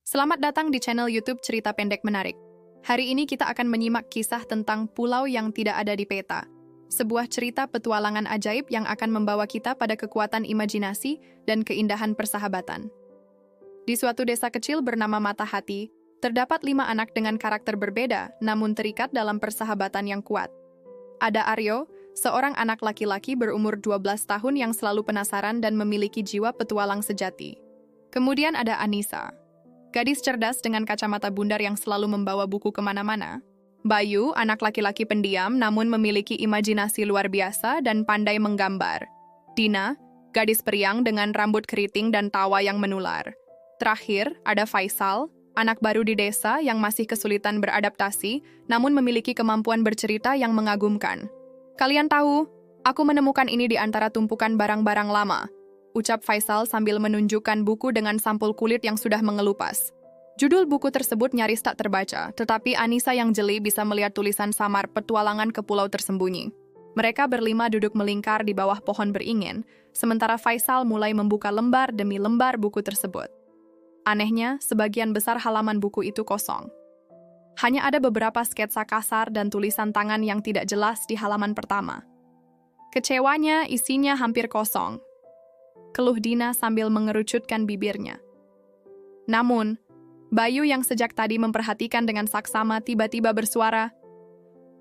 Selamat datang di channel YouTube Cerita Pendek Menarik. Hari ini kita akan menyimak kisah tentang pulau yang tidak ada di peta. Sebuah cerita petualangan ajaib yang akan membawa kita pada kekuatan imajinasi dan keindahan persahabatan. Di suatu desa kecil bernama Mata Hati, terdapat 5 anak dengan karakter berbeda namun terikat dalam persahabatan yang kuat. Ada Aryo, seorang anak laki-laki berumur 12 tahun yang selalu penasaran dan memiliki jiwa petualang sejati. Kemudian ada Anissa, gadis cerdas dengan kacamata bundar yang selalu membawa buku kemana-mana. Bayu, anak laki-laki pendiam namun memiliki imajinasi luar biasa dan pandai menggambar. Dina, gadis periang dengan rambut keriting dan tawa yang menular. Terakhir, ada Faisal, anak baru di desa yang masih kesulitan beradaptasi namun memiliki kemampuan bercerita yang mengagumkan. Kalian tahu, aku menemukan ini di antara tumpukan barang-barang lama, ucap Faisal sambil menunjukkan buku dengan sampul kulit yang sudah mengelupas. Judul buku tersebut nyaris tak terbaca, tetapi Anissa yang jeli bisa melihat tulisan samar petualangan ke pulau tersembunyi. Mereka berlima duduk melingkar di bawah pohon beringin, sementara Faisal mulai membuka lembar demi lembar buku tersebut. Anehnya, sebagian besar halaman buku itu kosong. Hanya ada beberapa sketsa kasar dan tulisan tangan yang tidak jelas di halaman pertama. Kecewanya, isinya hampir kosong, keluh Dina sambil mengerucutkan bibirnya. Namun, Bayu yang sejak tadi memperhatikan dengan saksama tiba-tiba bersuara,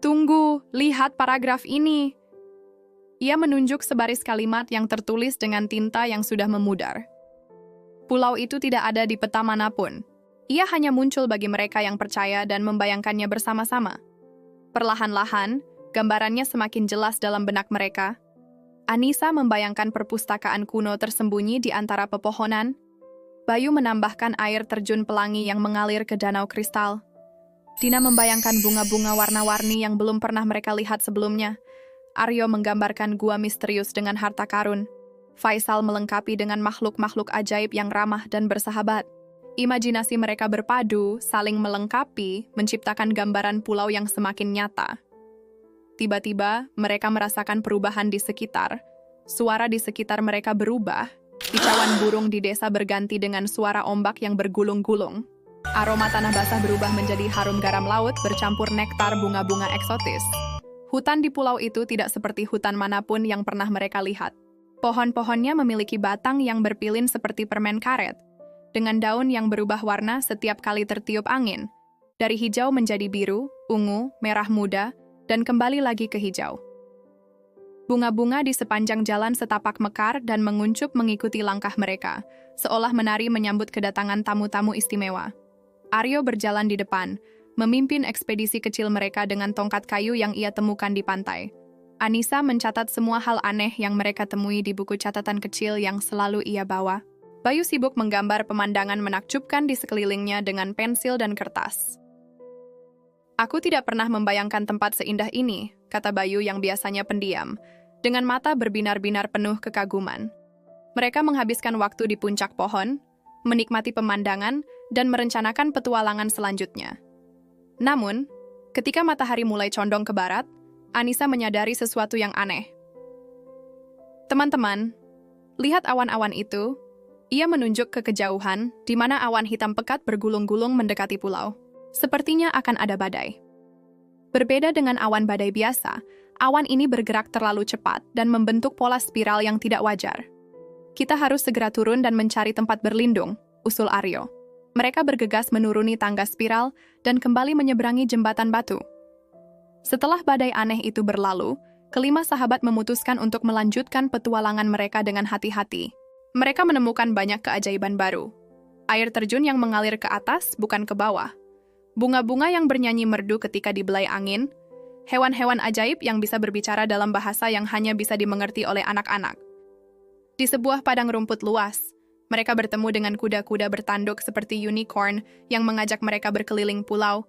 "Tunggu, lihat paragraf ini." Ia menunjuk sebaris kalimat yang tertulis dengan tinta yang sudah memudar. Pulau itu tidak ada di peta manapun. Ia hanya muncul bagi mereka yang percaya dan membayangkannya bersama-sama. Perlahan-lahan, gambarannya semakin jelas dalam benak mereka. Anissa membayangkan perpustakaan kuno tersembunyi di antara pepohonan. Bayu menambahkan air terjun pelangi yang mengalir ke danau kristal. Dina membayangkan bunga-bunga warna-warni yang belum pernah mereka lihat sebelumnya. Aryo menggambarkan gua misterius dengan harta karun. Faisal melengkapi dengan makhluk-makhluk ajaib yang ramah dan bersahabat. Imajinasi mereka berpadu, saling melengkapi, menciptakan gambaran pulau yang semakin nyata. Tiba-tiba, mereka merasakan perubahan di sekitar. Suara di sekitar mereka berubah. Kicauan burung di desa berganti dengan suara ombak yang bergulung-gulung. Aroma tanah basah berubah menjadi harum garam laut bercampur nektar bunga-bunga eksotis. Hutan di pulau itu tidak seperti hutan manapun yang pernah mereka lihat. Pohon-pohonnya memiliki batang yang berpilin seperti permen karet, dengan daun yang berubah warna setiap kali tertiup angin. Dari hijau menjadi biru, ungu, merah muda, dan kembali lagi ke hijau. Bunga-bunga di sepanjang jalan setapak mekar dan menguncup mengikuti langkah mereka, seolah menari menyambut kedatangan tamu-tamu istimewa. Aryo berjalan di depan, memimpin ekspedisi kecil mereka dengan tongkat kayu yang ia temukan di pantai. Anissa mencatat semua hal aneh yang mereka temui di buku catatan kecil yang selalu ia bawa. Bayu sibuk menggambar pemandangan menakjubkan di sekelilingnya dengan pensil dan kertas. "Aku tidak pernah membayangkan tempat seindah ini," kata Bayu yang biasanya pendiam, dengan mata berbinar-binar penuh kekaguman. Mereka menghabiskan waktu di puncak pohon, menikmati pemandangan, dan merencanakan petualangan selanjutnya. Namun, ketika matahari mulai condong ke barat, Anissa menyadari sesuatu yang aneh. "Teman-teman, lihat awan-awan itu." Ia menunjuk ke kejauhan, di mana awan hitam pekat bergulung-gulung mendekati pulau. Sepertinya akan ada badai. Berbeda dengan awan badai biasa, awan ini bergerak terlalu cepat dan membentuk pola spiral yang tidak wajar. "Kita harus segera turun dan mencari tempat berlindung," usul Aryo. Mereka bergegas menuruni tangga spiral dan kembali menyeberangi jembatan batu. Setelah badai aneh itu berlalu, kelima sahabat memutuskan untuk melanjutkan petualangan mereka dengan hati-hati. Mereka menemukan banyak keajaiban baru. Air terjun yang mengalir ke atas, bukan ke bawah. Bunga-bunga yang bernyanyi merdu ketika dibelai angin. Hewan-hewan ajaib yang bisa berbicara dalam bahasa yang hanya bisa dimengerti oleh anak-anak. Di sebuah padang rumput luas, mereka bertemu dengan kuda-kuda bertanduk seperti unicorn yang mengajak mereka berkeliling pulau.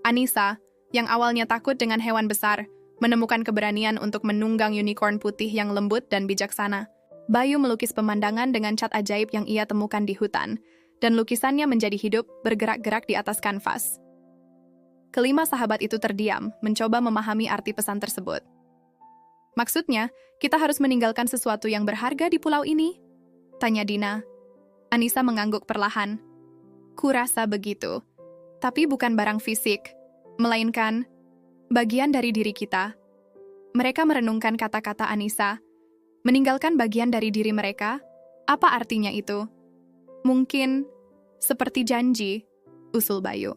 Anissa, yang awalnya takut dengan hewan besar, menemukan keberanian untuk menunggang unicorn putih yang lembut dan bijaksana. Bayu melukis pemandangan dengan cat ajaib yang ia temukan di hutan, dan lukisannya menjadi hidup bergerak-gerak di atas kanvas. Kelima sahabat itu terdiam, mencoba memahami arti pesan tersebut. "Maksudnya, kita harus meninggalkan sesuatu yang berharga di pulau ini?" tanya Dina. Anissa mengangguk perlahan. Kurasa begitu. Tapi bukan barang fisik, melainkan bagian dari diri kita. Mereka merenungkan kata-kata Anissa, meninggalkan bagian dari diri mereka. Apa artinya itu? Mungkin seperti janji, usul Bayu.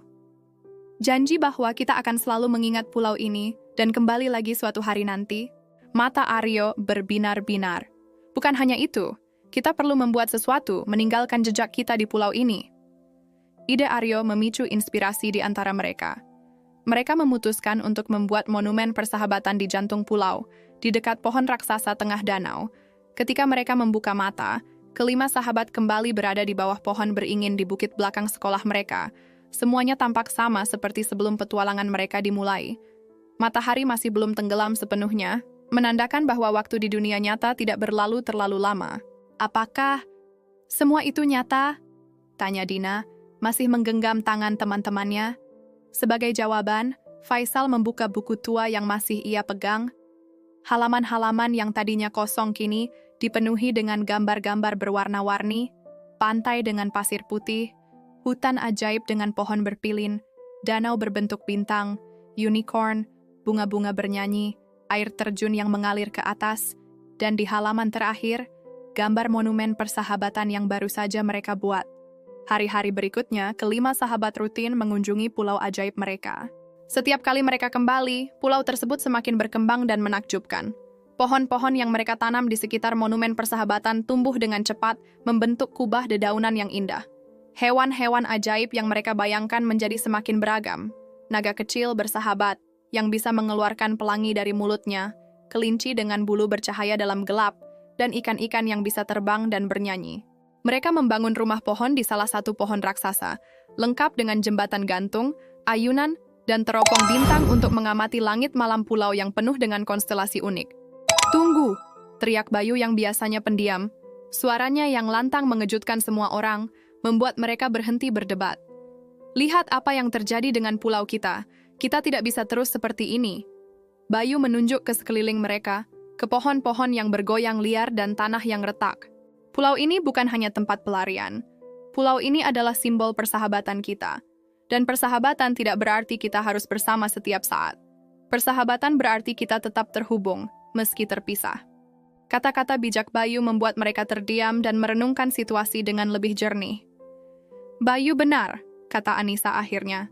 Janji bahwa kita akan selalu mengingat pulau ini dan kembali lagi suatu hari nanti. Mata Aryo berbinar-binar. Bukan hanya itu, kita perlu membuat sesuatu meninggalkan jejak kita di pulau ini. Ide Aryo memicu inspirasi di antara mereka. Mereka memutuskan untuk membuat monumen persahabatan di jantung pulau, di dekat pohon raksasa tengah danau. Ketika mereka membuka mata, kelima sahabat kembali berada di bawah pohon beringin di bukit belakang sekolah mereka. Semuanya tampak sama seperti sebelum petualangan mereka dimulai. Matahari masih belum tenggelam sepenuhnya, menandakan bahwa waktu di dunia nyata tidak berlalu terlalu lama. Apakah semua itu nyata? Tanya Dina, masih menggenggam tangan teman-temannya. Sebagai jawaban, Faisal membuka buku tua yang masih ia pegang. Halaman-halaman yang tadinya kosong kini dipenuhi dengan gambar-gambar berwarna-warni, pantai dengan pasir putih, hutan ajaib dengan pohon berpilin, danau berbentuk bintang, unicorn, bunga-bunga bernyanyi, air terjun yang mengalir ke atas, dan di halaman terakhir, gambar monumen persahabatan yang baru saja mereka buat. Hari-hari berikutnya, kelima sahabat rutin mengunjungi pulau ajaib mereka. Setiap kali mereka kembali, pulau tersebut semakin berkembang dan menakjubkan. Pohon-pohon yang mereka tanam di sekitar monumen persahabatan tumbuh dengan cepat, membentuk kubah dedaunan yang indah. Hewan-hewan ajaib yang mereka bayangkan menjadi semakin beragam. Naga kecil bersahabat, yang bisa mengeluarkan pelangi dari mulutnya, kelinci dengan bulu bercahaya dalam gelap, dan ikan-ikan yang bisa terbang dan bernyanyi. Mereka membangun rumah pohon di salah satu pohon raksasa, lengkap dengan jembatan gantung, ayunan, dan teropong bintang untuk mengamati langit malam pulau yang penuh dengan konstelasi unik. "Tunggu!" teriak Bayu yang biasanya pendiam. Suaranya yang lantang mengejutkan semua orang, membuat mereka berhenti berdebat. "Lihat apa yang terjadi dengan pulau kita. Kita tidak bisa terus seperti ini." Bayu menunjuk ke sekeliling mereka, ke pohon-pohon yang bergoyang liar dan tanah yang retak. Pulau ini bukan hanya tempat pelarian. Pulau ini adalah simbol persahabatan kita. Dan persahabatan tidak berarti kita harus bersama setiap saat. Persahabatan berarti kita tetap terhubung, meski terpisah. Kata-kata bijak Bayu membuat mereka terdiam dan merenungkan situasi dengan lebih jernih. "Bayu benar," kata Anissa akhirnya.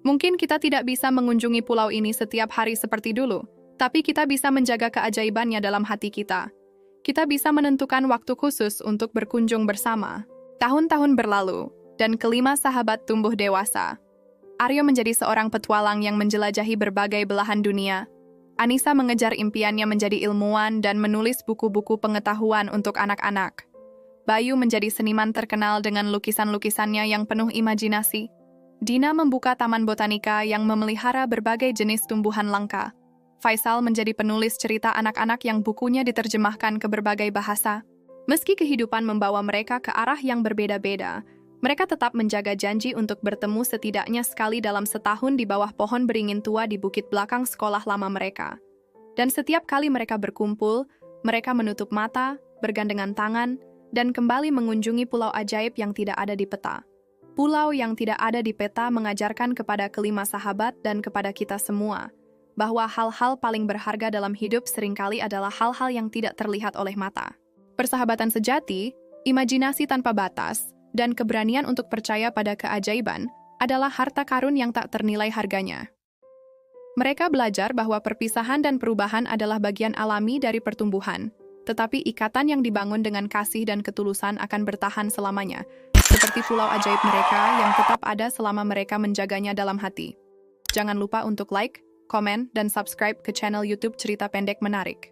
"Mungkin kita tidak bisa mengunjungi pulau ini setiap hari seperti dulu, tapi kita bisa menjaga keajaibannya dalam hati kita. Kita bisa menentukan waktu khusus untuk berkunjung bersama." Tahun-tahun berlalu, dan kelima sahabat tumbuh dewasa. Aryo menjadi seorang petualang yang menjelajahi berbagai belahan dunia. Anissa mengejar impiannya menjadi ilmuwan dan menulis buku-buku pengetahuan untuk anak-anak. Bayu menjadi seniman terkenal dengan lukisan-lukisannya yang penuh imajinasi. Dina membuka taman botanika yang memelihara berbagai jenis tumbuhan langka. Faisal menjadi penulis cerita anak-anak yang bukunya diterjemahkan ke berbagai bahasa. Meski kehidupan membawa mereka ke arah yang berbeda-beda, mereka tetap menjaga janji untuk bertemu setidaknya sekali dalam setahun di bawah pohon beringin tua di bukit belakang sekolah lama mereka. Dan setiap kali mereka berkumpul, mereka menutup mata, bergandengan tangan, dan kembali mengunjungi pulau ajaib yang tidak ada di peta. Pulau yang tidak ada di peta mengajarkan kepada kelima sahabat dan kepada kita semua, bahwa hal-hal paling berharga dalam hidup seringkali adalah hal-hal yang tidak terlihat oleh mata. Persahabatan sejati, imajinasi tanpa batas, dan keberanian untuk percaya pada keajaiban adalah harta karun yang tak ternilai harganya. Mereka belajar bahwa perpisahan dan perubahan adalah bagian alami dari pertumbuhan, tetapi ikatan yang dibangun dengan kasih dan ketulusan akan bertahan selamanya, seperti pulau ajaib mereka yang tetap ada selama mereka menjaganya dalam hati. Jangan lupa untuk like, komen, dan subscribe ke channel YouTube Cerita Pendek Menarik.